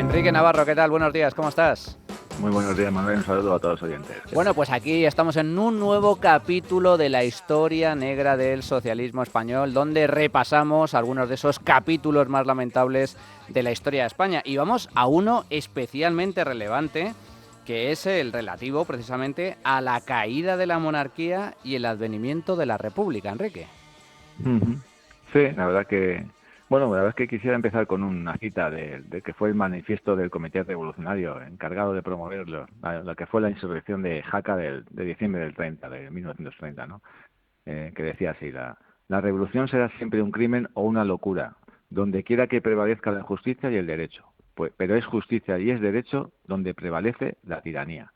Enrique Navarro, ¿qué tal? Buenos días, ¿cómo estás? Muy buenos días, Manuel. Un saludo a todos los oyentes. ¿Qué Bueno, tal? pues aquí estamos en un nuevo capítulo de la historia negra del socialismo español, donde repasamos algunos de esos capítulos más lamentables de la historia de España. Y vamos a uno especialmente relevante, que es el relativo precisamente a la caída de la monarquía y el advenimiento de la república, Enrique. Ujú. Sí, la verdad que, bueno, la verdad es que quisiera empezar con una cita de que fue el manifiesto del Comité Revolucionario encargado de promoverlo, la que fue la insurrección de Jaca de diciembre del 30, de 1930, ¿no? Que decía así, la revolución será siempre un crimen o una locura, donde quiera que prevalezca la justicia y el derecho. Pues, pero es justicia y es derecho donde prevalece la tiranía.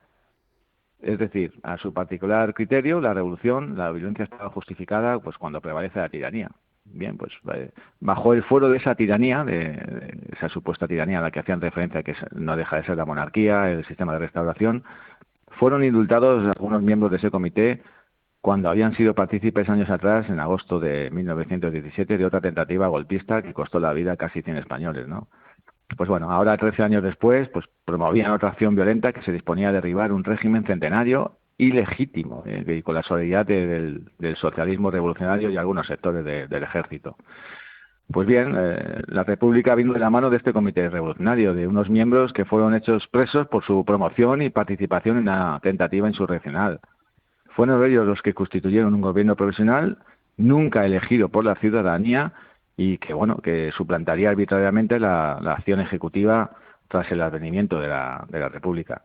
Es decir, a su particular criterio, la revolución, la violencia estaba justificada pues cuando prevalece la tiranía. Bien, pues bajo el fuero de esa tiranía, de esa supuesta tiranía a la que hacían referencia, que no deja de ser la monarquía, el sistema de restauración, fueron indultados algunos miembros de ese comité cuando habían sido partícipes años atrás, en agosto de 1917, de otra tentativa golpista que costó la vida a casi 100 españoles, ¿no? Pues bueno, ahora 13 años después, pues promovían otra acción violenta que se disponía a derribar un régimen centenario y legítimo, y con la solidaridad del socialismo revolucionario y algunos sectores del ejército. Pues bien, la República vino de la mano de este comité revolucionario, de unos miembros que fueron hechos presos por su promoción y participación en la tentativa insurreccional. Fueron ellos los que constituyeron un gobierno provisional, nunca elegido por la ciudadanía y que, bueno, que suplantaría arbitrariamente la acción ejecutiva tras el advenimiento de la República.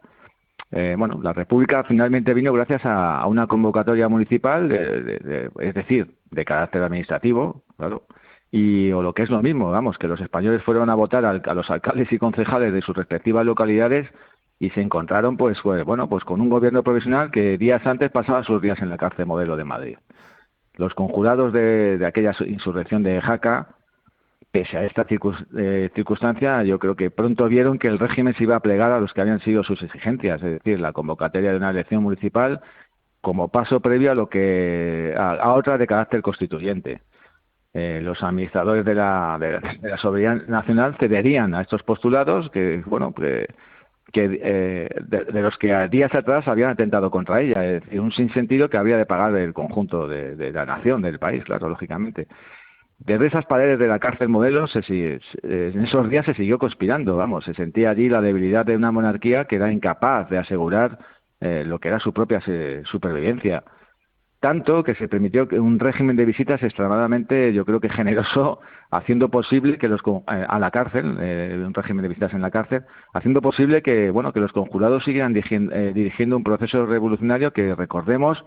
Bueno, la República finalmente vino gracias a una convocatoria municipal, es decir, de carácter administrativo, claro, y o lo que es lo mismo, vamos, que los españoles fueron a votar a los alcaldes y concejales de sus respectivas localidades y se encontraron, bueno, pues con un gobierno provisional que días antes pasaba sus días en la cárcel Modelo de Madrid. Los conjurados de aquella insurrección de Jaca, pese a esta circunstancia, yo creo que pronto vieron que el régimen se iba a plegar a los que habían sido sus exigencias, es decir, la convocatoria de una elección municipal como paso previo a lo que a otra de carácter constituyente. Los administradores de la soberanía nacional cederían a estos postulados que, bueno, de los que días atrás habían atentado contra ella, es decir, un sinsentido que habría de pagar el conjunto de la nación, del país, claro, lógicamente. Desde esas paredes de la cárcel Modelo, en esos días se siguió conspirando, vamos, se sentía allí la debilidad de una monarquía que era incapaz de asegurar lo que era su propia supervivencia. Tanto que se permitió un régimen de visitas extremadamente, yo creo que generoso, haciendo posible que a la cárcel, un régimen de visitas en la cárcel, haciendo posible que, bueno, que los conjurados siguieran dirigiendo un proceso revolucionario que, recordemos,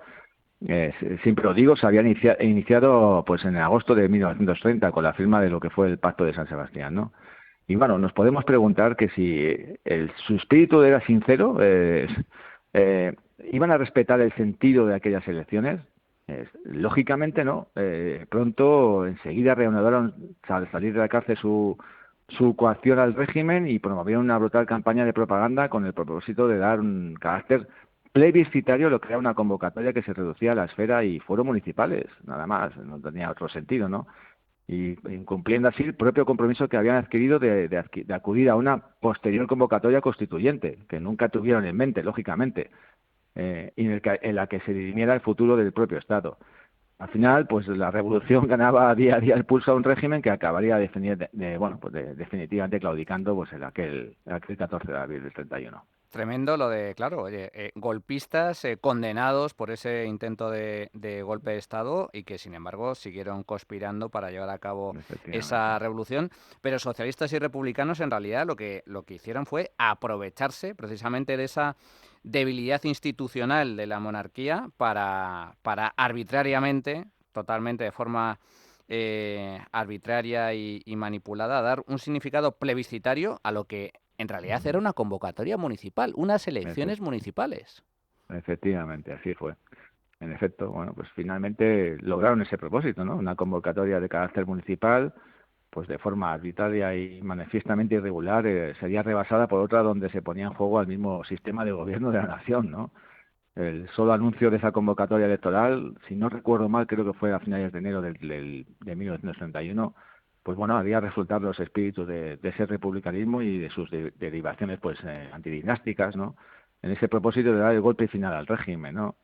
siempre lo digo, se había iniciado pues en agosto de 1930 con la firma de lo que fue el Pacto de San Sebastián, ¿no? Y bueno, nos podemos preguntar que si su espíritu era sincero, eh, iban a respetar el sentido de aquellas elecciones. Lógicamente no. Pronto, enseguida reanudaron, al salir de la cárcel, su coacción al régimen y promovieron una brutal campaña de propaganda con el propósito de dar un carácter plebiscitario, lo que era una convocatoria que se reducía a la esfera y fueros municipales, nada más, no tenía otro sentido, ¿no? Y incumpliendo así el propio compromiso que habían adquirido de acudir a una posterior convocatoria constituyente, que nunca tuvieron en mente, lógicamente, y en la que se dirimiera el futuro del propio Estado. Al final, pues la revolución ganaba día a día el pulso a un régimen que acabaría definitivamente claudicando pues en aquel 14 de abril del 31. Tremendo lo de, claro, oye, golpistas condenados por ese intento de golpe de Estado y que, sin embargo, siguieron conspirando para llevar a cabo Efectivamente. esa revolución. Pero socialistas y republicanos, en realidad, lo que hicieron fue aprovecharse precisamente de esa debilidad institucional de la monarquía para arbitrariamente, totalmente de forma arbitraria y manipulada, dar un significado plebiscitario a lo que en realidad era una convocatoria municipal, unas Efe- elecciones municipales. Efectivamente, así fue. En efecto, bueno, pues finalmente lograron ese propósito, ¿no? Una convocatoria de carácter municipal, pues de forma arbitraria y manifiestamente irregular, sería rebasada por otra donde se ponía en juego al mismo sistema de gobierno de la nación, ¿no? El solo anuncio de esa convocatoria electoral, si no recuerdo mal, creo que fue a finales de enero de 1931, pues bueno, haría resultar los espíritus de ese republicanismo y de sus derivaciones pues antidinásticas, ¿no? En ese propósito de dar el golpe final al régimen, ¿no?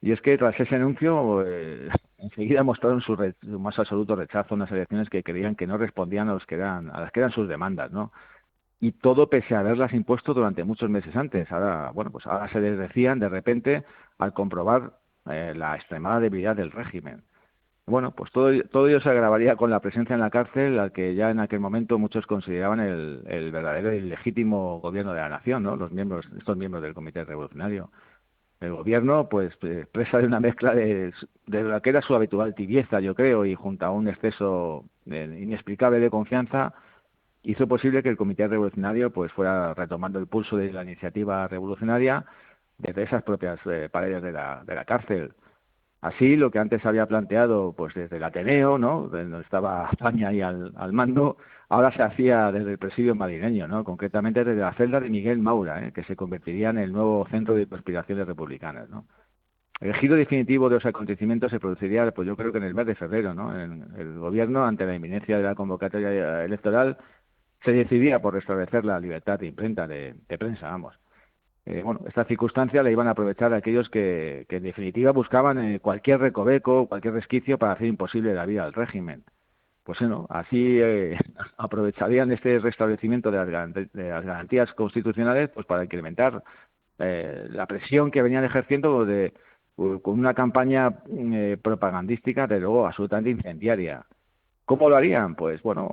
Y es que tras ese anuncio, enseguida mostraron su más absoluto rechazo a unas elecciones que creían que no respondían a las que eran sus demandas, ¿no? Y todo pese a haberlas impuesto durante muchos meses antes. Ahora, bueno, pues ahora se les decían de repente al comprobar la extremada debilidad del régimen. Bueno, pues todo ello se agravaría con la presencia en la cárcel, al que ya en aquel momento muchos consideraban el verdadero y legítimo gobierno de la nación, ¿no? Estos miembros del Comité Revolucionario. El gobierno, pues, presa de una mezcla de lo que era su habitual tibieza, yo creo, y junto a un exceso inexplicable de confianza, hizo posible que el Comité Revolucionario pues fuera retomando el pulso de la iniciativa revolucionaria desde esas propias paredes de la cárcel. Así, lo que antes había planteado pues desde el Ateneo, ¿no?, donde estaba España ahí al mando, ahora se hacía desde el presidio madrileño, ¿no?, concretamente desde la celda de Miguel Maura, que se convertiría en el nuevo centro de conspiraciones republicanas, ¿no? El giro definitivo de los acontecimientos se produciría, pues yo creo que en el mes de febrero, ¿no? El gobierno, ante la inminencia de la convocatoria electoral, se decidía por restablecer la libertad de imprenta, de prensa, vamos. Bueno, esta circunstancia la iban a aprovechar aquellos que en definitiva buscaban cualquier recoveco, cualquier resquicio para hacer imposible la vida al régimen. Pues bueno, así aprovecharían este restablecimiento de las garantías constitucionales pues para incrementar la presión que venían ejerciendo con una campaña propagandística, de luego, absolutamente incendiaria. ¿Cómo lo harían? Pues bueno,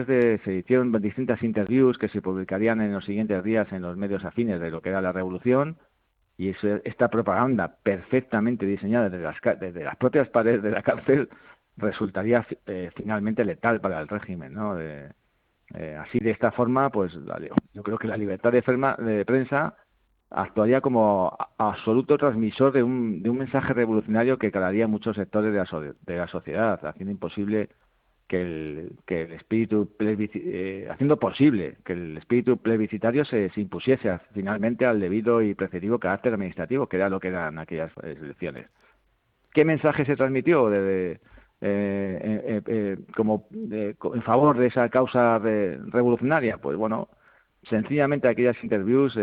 se hicieron distintas interviews que se publicarían en los siguientes días en los medios afines de lo que era la revolución, y esta propaganda perfectamente diseñada desde las propias paredes de la cárcel resultaría finalmente letal para el régimen, ¿no? Así, de esta forma, pues yo creo que la libertad de prensa actuaría como absoluto transmisor de un mensaje revolucionario que calaría en muchos sectores de la sociedad, haciendo imposible que el espíritu haciendo posible que el espíritu plebiscitario se impusiese finalmente al debido y preceptivo carácter administrativo, que era lo que eran aquellas elecciones. ¿Qué mensaje se transmitió en favor de esa causa revolucionaria? Pues bueno, sencillamente aquellas interviews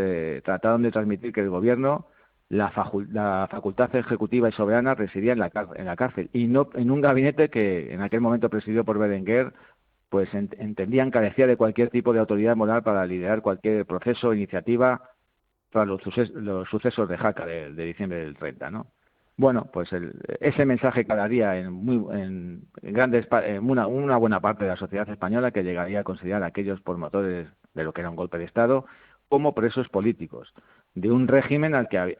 trataron de transmitir que el gobierno, la facultad ejecutiva y soberana, residía en la cárcel, y no en un gabinete que en aquel momento presidido por Berenguer, pues entendían carecía de cualquier tipo de autoridad moral para liderar cualquier proceso o iniciativa tras los sucesos de Jaca de diciembre del 30, ¿no? Bueno, pues ese mensaje calaría en una buena parte de la sociedad española, que llegaría a considerar a aquellos promotores de lo que era un golpe de Estado como presos políticos de un régimen al que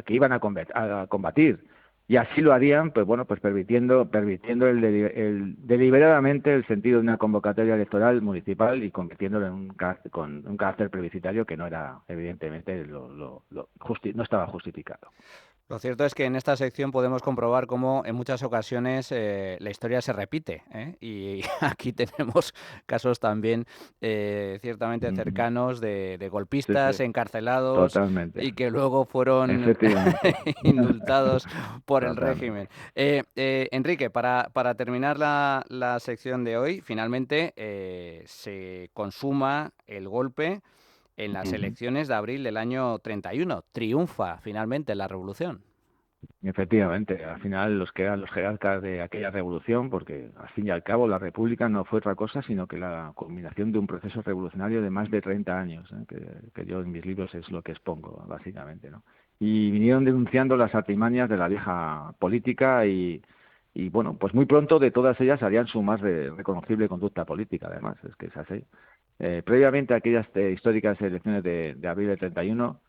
iban a combatir. Y así lo harían, pues bueno, pues permitiendo deliberadamente el sentido de una convocatoria electoral municipal y convirtiéndolo con un carácter plebiscitario que no era, evidentemente, no estaba justificado. Lo cierto es que en esta sección podemos comprobar cómo en muchas ocasiones la historia se repite, ¿eh? Y aquí tenemos casos también ciertamente cercanos de Sí, golpistas sí, encarcelados totalmente. y que luego fueron Efectivamente. indultados por el régimen. Totalmente. Enrique, para terminar la sección de hoy, finalmente se consuma el golpe en las Ujú. elecciones de abril del año 31. Triunfa finalmente la revolución. Efectivamente, al final los que eran los jerarcas de aquella revolución, porque al fin y al cabo la República no fue otra cosa sino que la culminación de un proceso revolucionario de más de 30 años, que yo en mis libros es lo que expongo, básicamente, ¿no? Y vinieron denunciando las artimañas de la vieja política y bueno, pues muy pronto de todas ellas harían su más reconocible conducta política, además, es que es así. Previamente a aquellas históricas elecciones de abril del 31,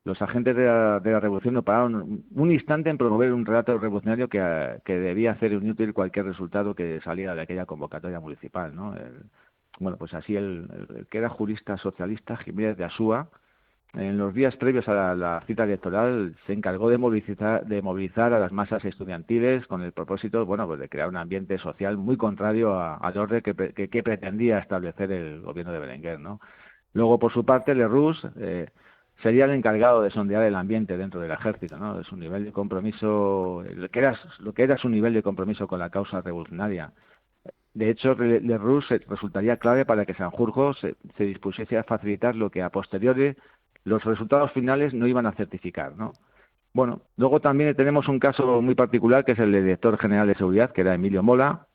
los agentes de la revolución no pararon un instante en promover un relato revolucionario que debía hacer inútil cualquier resultado que saliera de aquella convocatoria municipal, ¿no? Bueno, pues así el que era jurista socialista, Jiménez de Asúa, en los días previos a la cita electoral se encargó de movilizar a las masas estudiantiles con el propósito, bueno, pues de crear un ambiente social muy contrario al orden que pretendía establecer el gobierno de Berenguer, ¿no? Luego, por su parte, Lerroux sería el encargado de sondear el ambiente dentro del ejército, ¿no? De su nivel de compromiso, lo que era su nivel de compromiso con la causa revolucionaria. De hecho, Lerroux resultaría clave para que Sanjurjo se dispusiese a facilitar lo que a posteriori los resultados finales no iban a certificar, ¿no? Bueno, luego también tenemos un caso muy particular que es el del director general de seguridad, que era Emilio Mola,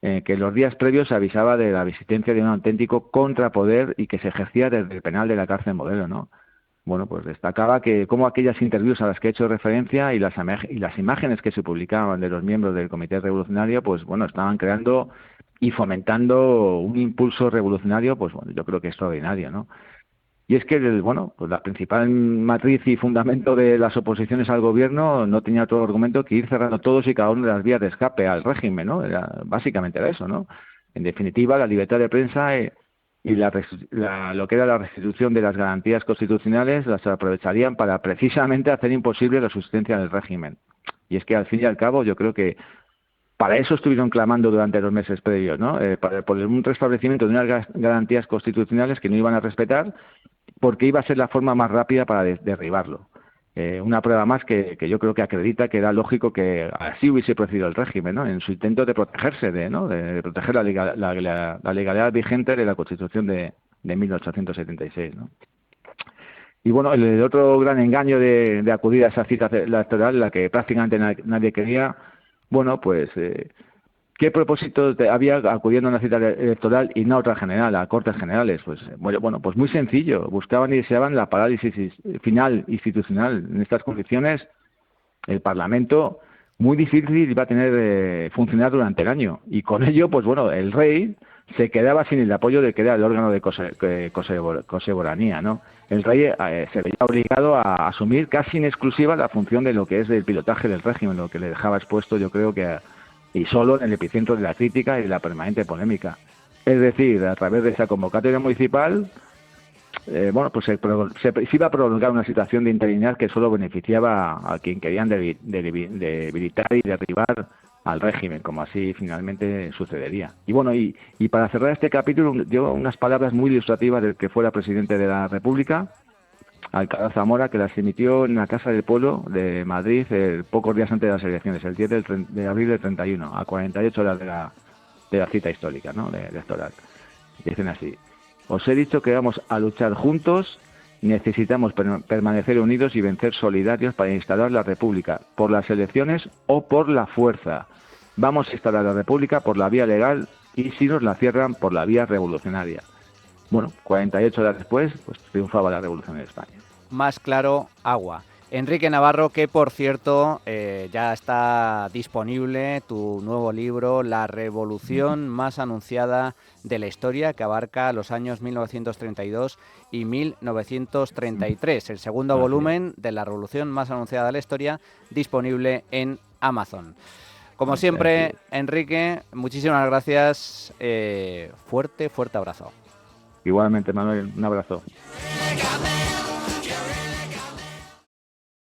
que en los días previos avisaba de la existencia de un auténtico contrapoder y que se ejercía desde el penal de la cárcel Modelo, ¿no? Bueno, pues destacaba que como aquellas interviews a las que he hecho referencia y las imágenes que se publicaban de los miembros del Comité Revolucionario, pues bueno, estaban creando y fomentando un impulso revolucionario, pues bueno, yo creo que extraordinario, ¿no? Y es que, bueno, pues la principal matriz y fundamento de las oposiciones al gobierno no tenía otro argumento que ir cerrando todos y cada una de las vías de escape al régimen, ¿no? Básicamente era eso, ¿no? En definitiva, la libertad de prensa y lo que era la restitución de las garantías constitucionales las aprovecharían para precisamente hacer imposible la subsistencia del régimen. Y es que, al fin y al cabo, yo creo que para eso estuvieron clamando durante los meses previos, ¿no? Por un restablecimiento de unas garantías constitucionales que no iban a respetar, porque iba a ser la forma más rápida para derribarlo. Una prueba más que yo creo que acredita que era lógico que así hubiese procedido el régimen, ¿no? En su intento de protegerse, de proteger la legalidad vigente de la Constitución de 1876, ¿no? Y bueno, el otro gran engaño de acudir a esa cita electoral, la que prácticamente nadie quería, bueno, pues ¿qué propósito había acudiendo a una cita electoral y no a otra general, a Cortes Generales? Pues bueno, pues muy sencillo. Buscaban y deseaban la parálisis final institucional. En estas condiciones, el Parlamento muy difícil iba a tener funcionar durante el año. Y con ello, pues bueno, el rey se quedaba sin el apoyo de que era el órgano de cosevoranía, ¿no? El rey se veía obligado a asumir casi en exclusiva la función de lo que es el pilotaje del régimen, lo que le dejaba expuesto, yo creo que y solo en el epicentro de la crítica y de la permanente polémica. Es decir, a través de esa convocatoria municipal, bueno, pues se iba a prolongar una situación de interinidad que solo beneficiaba a quien querían debilitar y derribar al régimen, como así finalmente sucedería. Y bueno, y para cerrar este capítulo, dio unas palabras muy ilustrativas del que fuera presidente de la República, Alcalá Zamora, que las emitió en la Casa del Pueblo de Madrid pocos días antes de las elecciones, el 10 de abril del 31, a 48 horas de la cita histórica, ¿no?, electoral. Dicen así: os he dicho que vamos a luchar juntos, necesitamos permanecer unidos y vencer solidarios para instalar la República, por las elecciones o por la fuerza. Vamos a instalar la República por la vía legal y si nos la cierran, por la vía revolucionaria. Bueno, 48 horas después, pues triunfaba la Revolución en España. Más claro, agua. Enrique Navarro, que por cierto ya está disponible tu nuevo libro, La revolución más anunciada de la historia, que abarca los años 1932 y 1933. El segundo volumen de La revolución más anunciada de la historia, disponible en Amazon. Como siempre, Enrique, muchísimas gracias. Fuerte abrazo. Igualmente, Manuel, un abrazo.